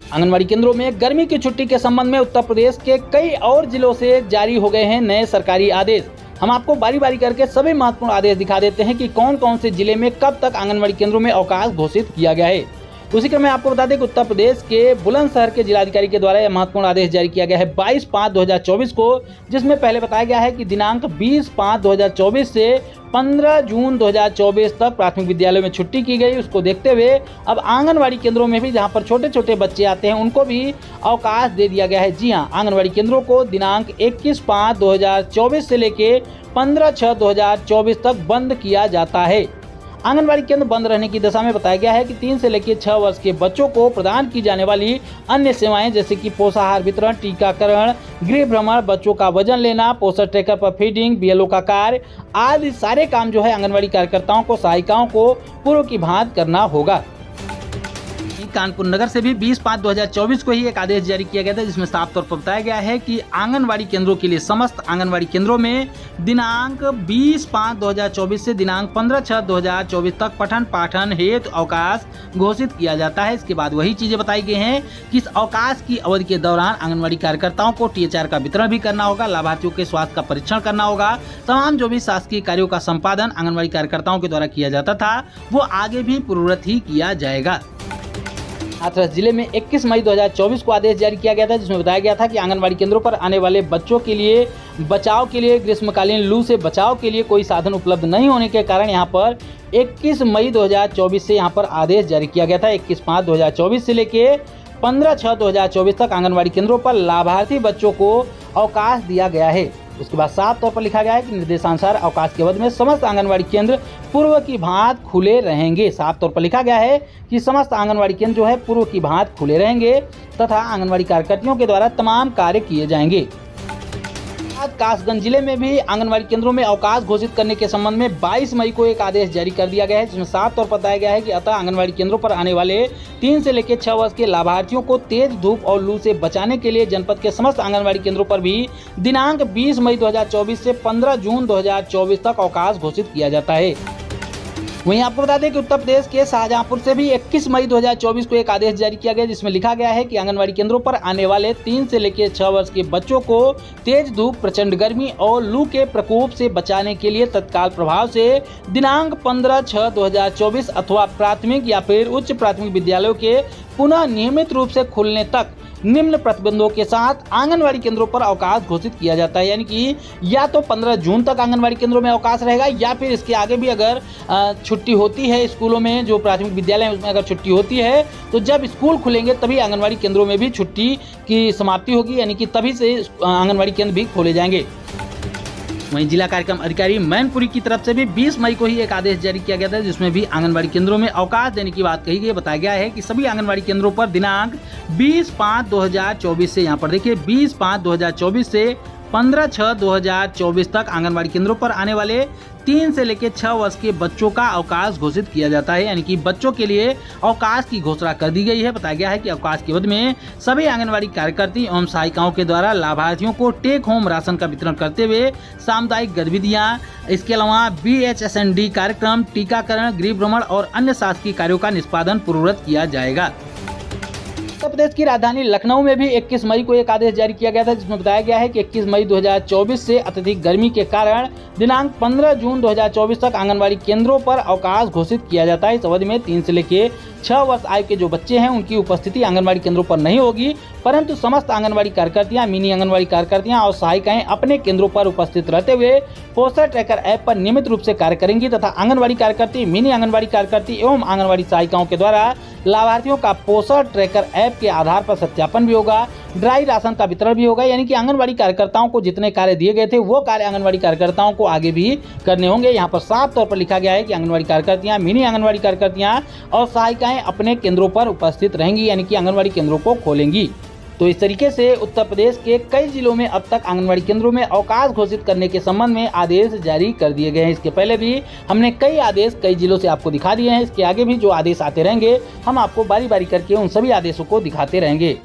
आंगनबाड़ी केंद्रों में गर्मी की छुट्टी के संबंध में उत्तर प्रदेश के कई और जिलों से जारी हो गए हैं नए सरकारी आदेश। हम आपको बारी बारी करके सभी महत्वपूर्ण आदेश दिखा देते हैं कि कौन कौन से जिले में कब तक आंगनबाड़ी केंद्रों में अवकाश घोषित किया गया है। उसी क्रम में आपको बता दें कि उत्तर प्रदेश के बुलंदशहर के जिलाधिकारी के द्वारा यह महत्वपूर्ण आदेश जारी किया गया है 22/5/2024 को, जिसमें पहले बताया गया है कि दिनांक 20/5/2024 से 15 जून 2024 तक प्राथमिक विद्यालयों में छुट्टी की गई। उसको देखते हुए अब आंगनबाड़ी केंद्रों में भी जहां पर छोटे छोटे बच्चे आते हैं उनको भी अवकाश दे दिया गया है। जी हां, आंगनबाड़ी केंद्रों को दिनांक 21/5/2024 से लेके 15/6/2024 तक बंद किया जाता है। आंगनबाड़ी केंद्र बंद रहने की दशा में बताया गया है कि 3 से लेकर 6 वर्ष के बच्चों को प्रदान की जाने वाली अन्य सेवाएं जैसे कि पोषाहार वितरण, टीकाकरण, गृह भ्रमण, बच्चों का वजन लेना, पोषण ट्रैकर पर फीडिंग, बीएलओ का कार्य आदि सारे काम जो है आंगनबाड़ी कार्यकर्ताओं को, सहायिकाओं को पूर्व की भांति करना होगा। कानपुर नगर से भी 20/5/2024 को ही एक आदेश जारी किया गया था, जिसमें साफ तौर पर बताया गया है कि आंगनबाड़ी केंद्रों के लिए समस्त आंगनबाड़ी केंद्रों में दिनांक 20/5/2024 से दिनांक 15/6/2024 तक पठन पाठन हेतु अवकाश घोषित किया जाता है। इसके बाद वही चीजें बताई गई हैं कि इस अवकाश की अवधि के दौरान आंगनबाड़ी कार्यकर्ताओं को THR का वितरण भी करना होगा, लाभार्थियों के स्वास्थ्य का परीक्षण करना होगा। तमाम जो भी शासकीय कार्यों का संपादन आंगनबाड़ी कार्यकर्ताओं के द्वारा किया जाता था वो आगे भी पूर्ववत ही किया जाएगा। हाथरस जिले में 21 मई 2024 को आदेश जारी किया गया था, जिसमें बताया गया था कि आंगनबाड़ी केंद्रों पर आने वाले बच्चों के लिए बचाव के लिए ग्रीष्मकालीन लू से बचाव के लिए कोई साधन उपलब्ध नहीं होने के कारण यहां पर 21 मई 2024 से यहां पर आदेश जारी किया गया था। 21/5/2024 से लेके 15/6/2024 तक आंगनबाड़ी केंद्रों पर लाभार्थी बच्चों को अवकाश दिया गया है। उसके बाद साफ तौर पर लिखा गया है कि निर्देशानुसार अवकाश के अवधि में समस्त आंगनबाड़ी केंद्र पूर्व की भांति खुले रहेंगे। साफ तौर पर लिखा गया है कि समस्त आंगनबाड़ी केंद्र जो है पूर्व की भांति खुले रहेंगे तथा आंगनबाड़ी कार्यकर्तियों के द्वारा तमाम कार्य किए जाएंगे। कासगंज जिले में भी आंगनबाड़ी केंद्रों में अवकाश घोषित करने के संबंध में 22 मई को एक आदेश जारी कर दिया गया है, जिसमें साफ तौर पर बताया गया है कि अतः आंगनबाड़ी केंद्रों पर आने वाले 3 से लेकर 6 वर्ष के लाभार्थियों को तेज धूप और लू से बचाने के लिए जनपद के समस्त आंगनबाड़ी केंद्रों पर भी दिनांक 20 मई 2024 से 15 जून 2024 तक अवकाश घोषित किया जाता है। वहीं आपको बता दें कि उत्तर प्रदेश के शाहजहांपुर से भी 21 मई 2024 को एक आदेश जारी किया गया, जिसमें लिखा गया है कि आंगनबाड़ी केंद्रों पर आने वाले 3 से लेकर 6 वर्ष के बच्चों को तेज धूप, प्रचंड गर्मी और लू के प्रकोप से बचाने के लिए तत्काल प्रभाव से दिनांक 15/6/2024 अथवा प्राथमिक या फिर उच्च प्राथमिक विद्यालयों के पुनः नियमित रूप से खुलने तक निम्न प्रतिबंधों के साथ आंगनबाड़ी केंद्रों पर अवकाश घोषित किया जाता है। यानी कि या तो 15 जून तक आंगनबाड़ी केंद्रों में अवकाश रहेगा या फिर इसके आगे भी अगर छुट्टी होती है स्कूलों में, जो प्राथमिक विद्यालय है उसमें अगर छुट्टी होती है तो जब स्कूल खुलेंगे तभी आंगनबाड़ी केंद्रों में भी छुट्टी की समाप्ति होगी, यानी कि तभी से आंगनबाड़ी केंद्र भी खोले जाएंगे। वहीं जिला कार्यक्रम अधिकारी मैनपुरी की तरफ से भी 20 मई को ही एक आदेश जारी किया गया था, जिसमें भी आंगनबाड़ी केंद्रों में अवकाश देने की बात कही गई। बताया गया है कि सभी आंगनबाड़ी केंद्रों पर दिनांक 20/5/2024 से यहाँ पर देखिए 20/5/2024 से 15/6/2024 तक आंगनबाड़ी केंद्रों पर आने वाले 3 से लेकर 6 वर्ष के बच्चों का अवकाश घोषित किया जाता है, यानी कि बच्चों के लिए अवकाश की घोषणा कर दी गई है। बताया गया है कि अवकाश के अवधि में सभी आंगनबाड़ी कार्यकर्ती एवं सहायिकाओं के द्वारा लाभार्थियों को टेक होम राशन का वितरण करते हुए सामुदायिक गतिविधियां, इसके अलावा BHSND कार्यक्रम, टीकाकरण, गृह भ्रमण और अन्य शासकीय कार्यों का निष्पादन पूर्ववत किया जाएगा। उत्तर प्रदेश की राजधानी लखनऊ में भी 21 मई को एक आदेश जारी किया गया था, जिसमें बताया गया है कि 21 मई 2024 से अत्यधिक गर्मी के कारण दिनांक 15 जून 2024 तक आंगनबाड़ी केंद्रों पर अवकाश घोषित किया जाता है। इस अवधि में 3 से लेकर 6 वर्ष आयु के जो बच्चे हैं उनकी उपस्थिति आंगनबाड़ी केंद्रों पर नहीं होगी, परंतु समस्त आंगनबाड़ी कार्यकर्तियां, मिनी आंगनबाड़ी कार्यकर्तियां और सहायिकाएं अपने केंद्रों पर उपस्थित रहते हुए पोषण ट्रैकर ऐप पर नियमित रूप से कार्य करेंगी तथा आंगनबाड़ी कार्यकर्ती, मिनी आंगनबाड़ी कार्यकर्ती एवं आंगनबाड़ी सहायिकाओं के द्वारा लाभार्थियों का पोषण ट्रैकर ऐप के आधार पर सत्यापन भी होगा, ड्राई राशन का वितरण भी होगा। यानी कि आंगनबाड़ी कार्यकर्ताओं को जितने कार्य दिए गए थे वो कार्य आंगनबाड़ी कार्यकर्ताओं को आगे भी करने होंगे। यहाँ पर साफ तौर पर लिखा गया है कि आंगनबाड़ी कार्यकर्तियां, मिनी आंगनबाड़ी कार्यकर्तियां और सहायिकाएं अपने केंद्रों पर उपस्थित रहेंगी, यानी कि आंगनबाड़ी केंद्रों को खोलेंगी। तो इस तरीके से उत्तर प्रदेश के कई जिलों में अब तक आंगनबाड़ी केंद्रों में अवकाश घोषित करने के संबंध में आदेश जारी कर दिए गए हैं। इसके पहले भी हमने कई आदेश कई जिलों से आपको दिखा दिए हैं। इसके आगे भी जो आदेश आते रहेंगे हम आपको बारी बारी करके उन सभी आदेशों को दिखाते रहेंगे।